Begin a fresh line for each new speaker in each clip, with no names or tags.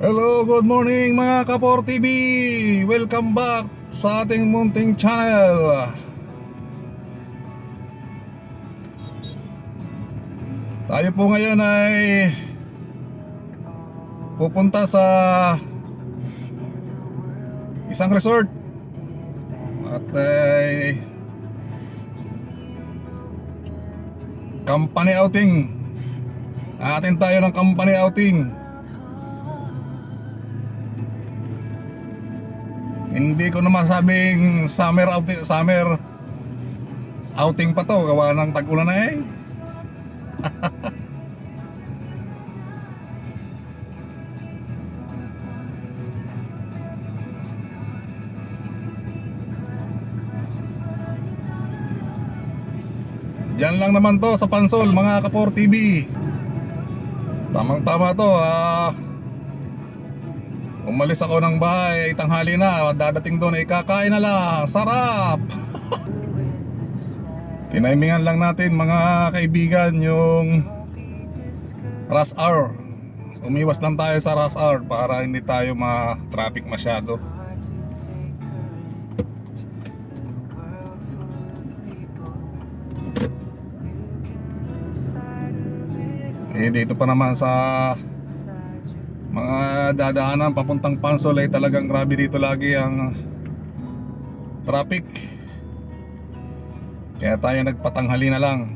Hello, good morning mga Kapor TV. Welcome back sa ating munting channel. Tayo po ngayon ay pupunta sa isang resort at company outing. Atin tayo ng company outing. Hindi ko na masabing summer outing pa to, gawa ng tag-ulan na eh. Diyan lang naman to sa Pansol mga Kapor TV. Tamang tama to, umalis ako ng bahay, tanghali na, dadating doon ay kakain na lang, sarap. Tinaimingan lang natin mga kaibigan yung rush hour. Umiwas lang tayo sa rush hour para hindi tayo ma-traffic masyado. Dito pa naman sa mga dadaanan papuntang Pansol ay talagang grabe dito lagi ang traffic. Kaya tayo nagpatanghali na lang.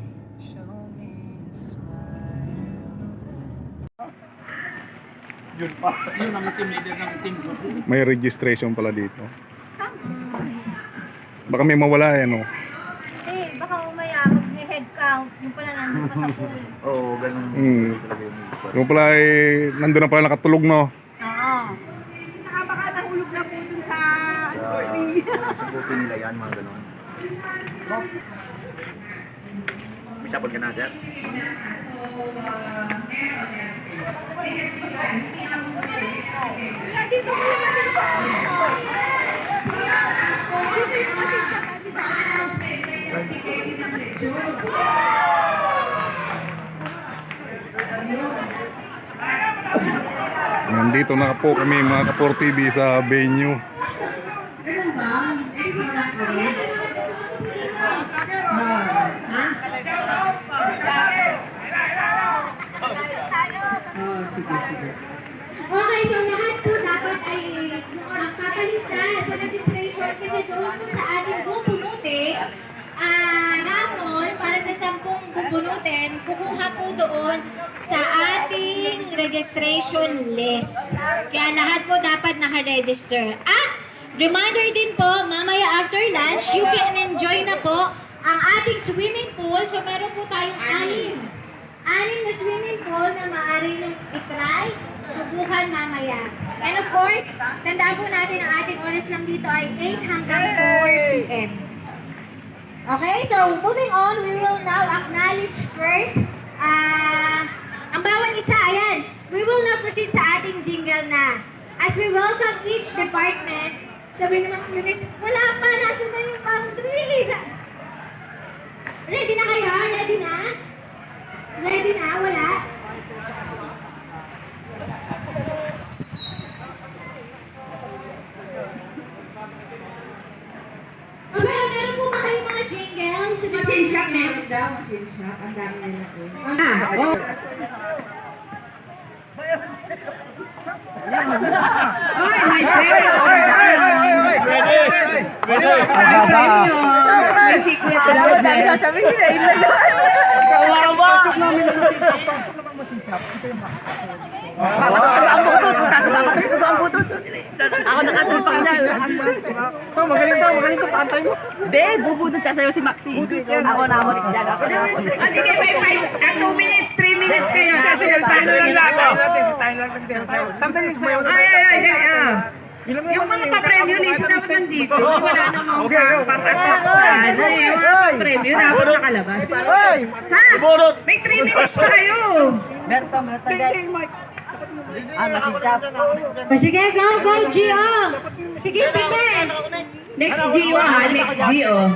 Yun pa. Yun ang team leader ng team ko.
May registration pala dito. Baka may mawala yan, no?
Baka umaya mag-head count. Yung pala nandun pa sa pool.
Oo, ganun.
Yung pala ay nandun na pala nakatulog, no?
Oo.
Baka nahulog na po dun sa
Sa buti nila yan, mga ganun. May sapot ka na, sir?
Nandito na po kami mga Kapor TV sa venue.
Okay, so lahat po dapat ay magpapalista sa registration kasi doon po sa ating bubunuti, raffle para sa 10 bubunutin, kukuha po doon sa ating registration list. Kaya lahat po dapat naka-register. At reminder din po, mamaya after lunch, you can enjoy na po ang ating swimming pool. So meron po tayong anim na swimming pool na maaari nang itry, subukan mamaya. And of course, tandaan po natin ang ating oras lang dito ay 8 hanggang 4 p.m. Okay, so moving on, we will now acknowledge first ang bawat isa. Ayan, we will now proceed sa ating jingle na. As we welcome each department, sabi naman Eunice, wala pa, nasa na yung pang-drill. Ready na kayo? Ready na? Ready na? Wala? Meron po ba kayong mga jingles?
machine shop. Meron daw, machine shop. Ang dami nila po. Oy, may premyo! May secret daw. Sasabihin nila, yun na yun. Pasok namin ang machine shop. Ito yung ang butut. Ang butut. Ako nakasalpak na.
Magaling to, pakantay mo.
Hindi, bubudot sasayaw si Maxi. Ako na ako dyan. Sige, may 2 minutes, 3 minutes kayo.
Sige, tayo na lang lahat. Tayo na lang din. Sandali sayo.
Yung mga pa-premyo list dapat nandito. Wala namang papasakan. Yung mga pa-premyo dapat nakalabas. Ha? May 3 minutes pa kayo.
Sige, go, Gio! Sige, Pipe!
Next Gio ha, next Gio.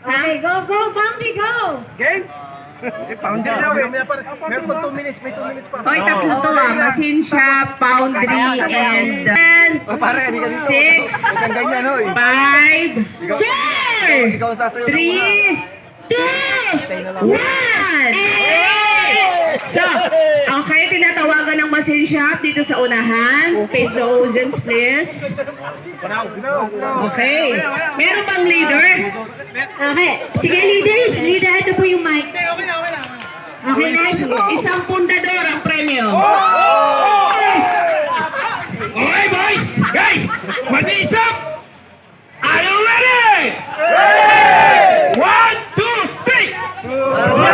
Okay, go, Bounty, go!
Game?
Foundry daw eh. Meron pa 2 minutes, may 2 minutes pa.
Oy, tatlo to ah. Machine shop, foundry, and
Pare, hindi ka dito.
6,
Hanggang ganyan, hoy.
5, share!
Ikaw ang sasayaw.
3, 2, 1! So, okay, tinatawagan ng machine shop dito sa unahan. Face the audience, please. Okay. Meron bang leader?
Okay. Sige, leader. Leader, ito po yung mic. Okay, nice.
Isang pundador ang premyo.
Okay, boys! Guys! Machine shop! Are you ready? Ready! 1, 2, 3!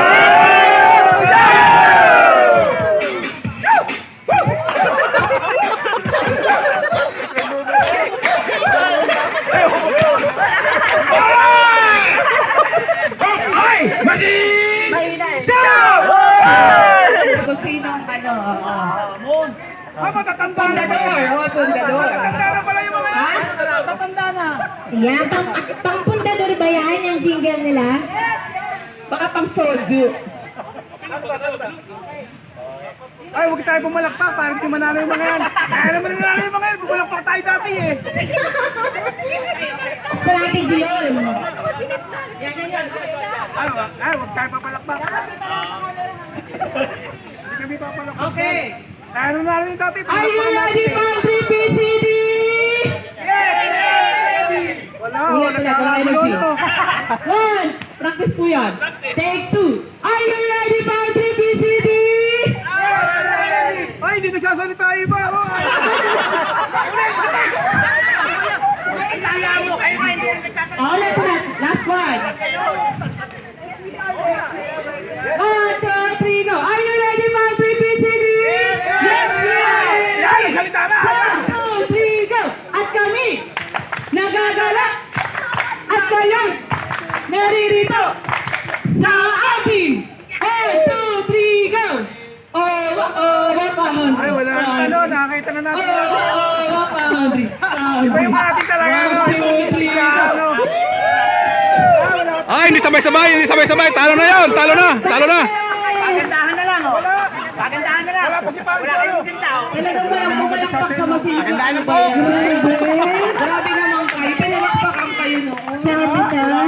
Okay! Machine shop!
Kung sinong ano, pundador, pundador. Ha?
Yan, pang pundador ba yan yung jingle nila?
Baka pang soju.
Ay, huwag tayo pumalakpak para hindi manalo yung mga yan. Kaya naman nanalo yung mga yan. Pumalakpak tayo dati eh.
Strategy yun.
Ay, huwag tayo papalakpak. Hindi kami papalakpak.
Okay.
Kaya nanalo yung dati.
Are you ready for 3PCD?
Wala,
Wala
wala
talaga ng energy.
ano.
One, practice po yan. Take 2. Are you ready for 3PCD?
Ay, hindi nagsasalita iba.
Ulit, ulit. Last one. 1, 2, 3, go. Are you ready for 3PCD? Yes,
Yan, nagsalita na.
1, 2, 3, go. At kami, nagagala. At kayo, naririto sa ating 1, 2, 3, go.
Ay, wala na ano. Nakakita na natin. Iba yung ating talaga. Ano, ano.
Ay, hindi sabay-sabay, hindi sabay-sabay. Talo na yun, talo na, talo na.
Pagandahan na lang, oh. Pagandahan na lang.
Wala pa si Pamsi. Ano?
Talagang walang pumalakpak sa masinso. Ano ba yan? Grabe naman kayo. Pinalakpakan kayo noon.
Sabi na.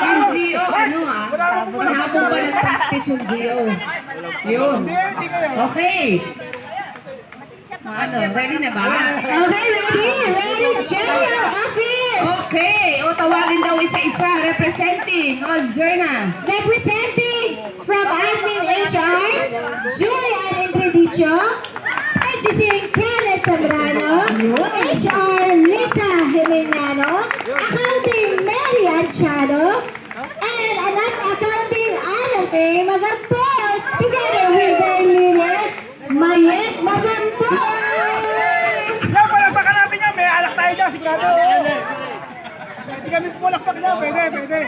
Yung Gio, ano ah? Kahapon pa nag-practice yung Gio. Yun. Okay. Ano, ready na ba?
Okay, ready? Ready, General Office!
Okay. O, tawagin daw isa-isa. Representing. O, Jerna.
Representing from Admin HR, Julian Entredicho, HCC Kenneth Zambrano, HR Lisa Jimenano, Accounting Mary Anchado, and Accounting Anate Magampol, together with their leader, Mayet Magampol!
Yan, palakpakan natin yan. May alak tayo dyan. Sigurado. Hindi kami pumalakpak dyan. Pwede, pwede.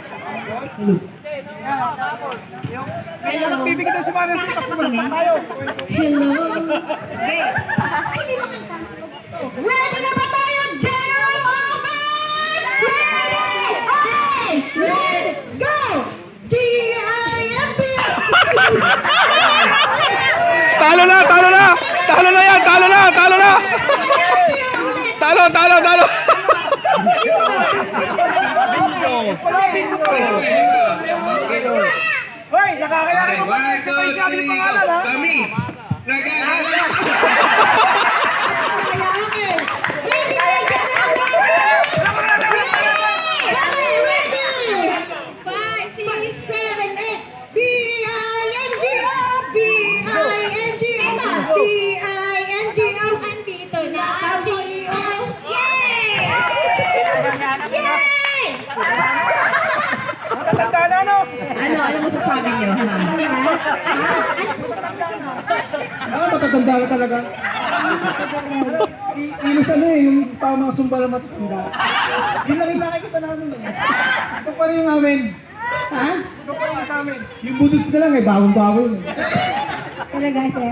Hello.
Bibigyan tayo sumana sa ipak. Pumalakpak tayo.
Hello. Ay, may makanta. Ready na ba tayo, General Office? Ready! Okay! Let's go! G-I-M-P!
Talo na, talo na. Talo na yan, talo na, talo na. Talo, talo, talo.
Hoy, nakakayari mo.
Kami, nagagala.
Ready na, General Office? Ready! 5, 6, 7, 8. B-I-N-G-O! B-I-N-G-O! B-I-N-G-O! Andito na ang G-O! Yay! Yay!
Tatanda na, no?
Ano masasabi niyo? Ha?
Matatanda ka talaga. Ilos ano eh, yung parang mga sumba na matatanda. Yun lang yung nakikita namin eh. Ito pa rin yung amin.
Ha?
Yung butos na lang eh, bagong-bago eh.
Talaga, sir?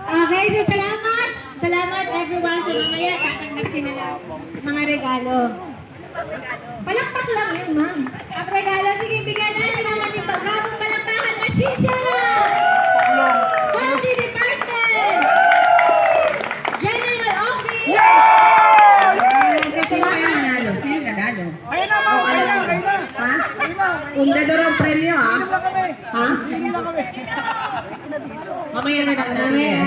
Okay, so salamat! Salamat everyone. So mamaya tatanggap sila ng mga regalo. Palakpak lang yun, ma'am. Ang regalo, sige, bigyan natin ang masipagabong palakpakan na sisa! Quality Department! General Office! Sino kayo nanalo? Sino nanalo?
Ayun na, ma'am. Ayun na.
Ha?
Ayun na.
Pundador ang premyo, ha?
Hindi lang kami.
Ha?
Hindi lang kami.
Mamaya na lang namin.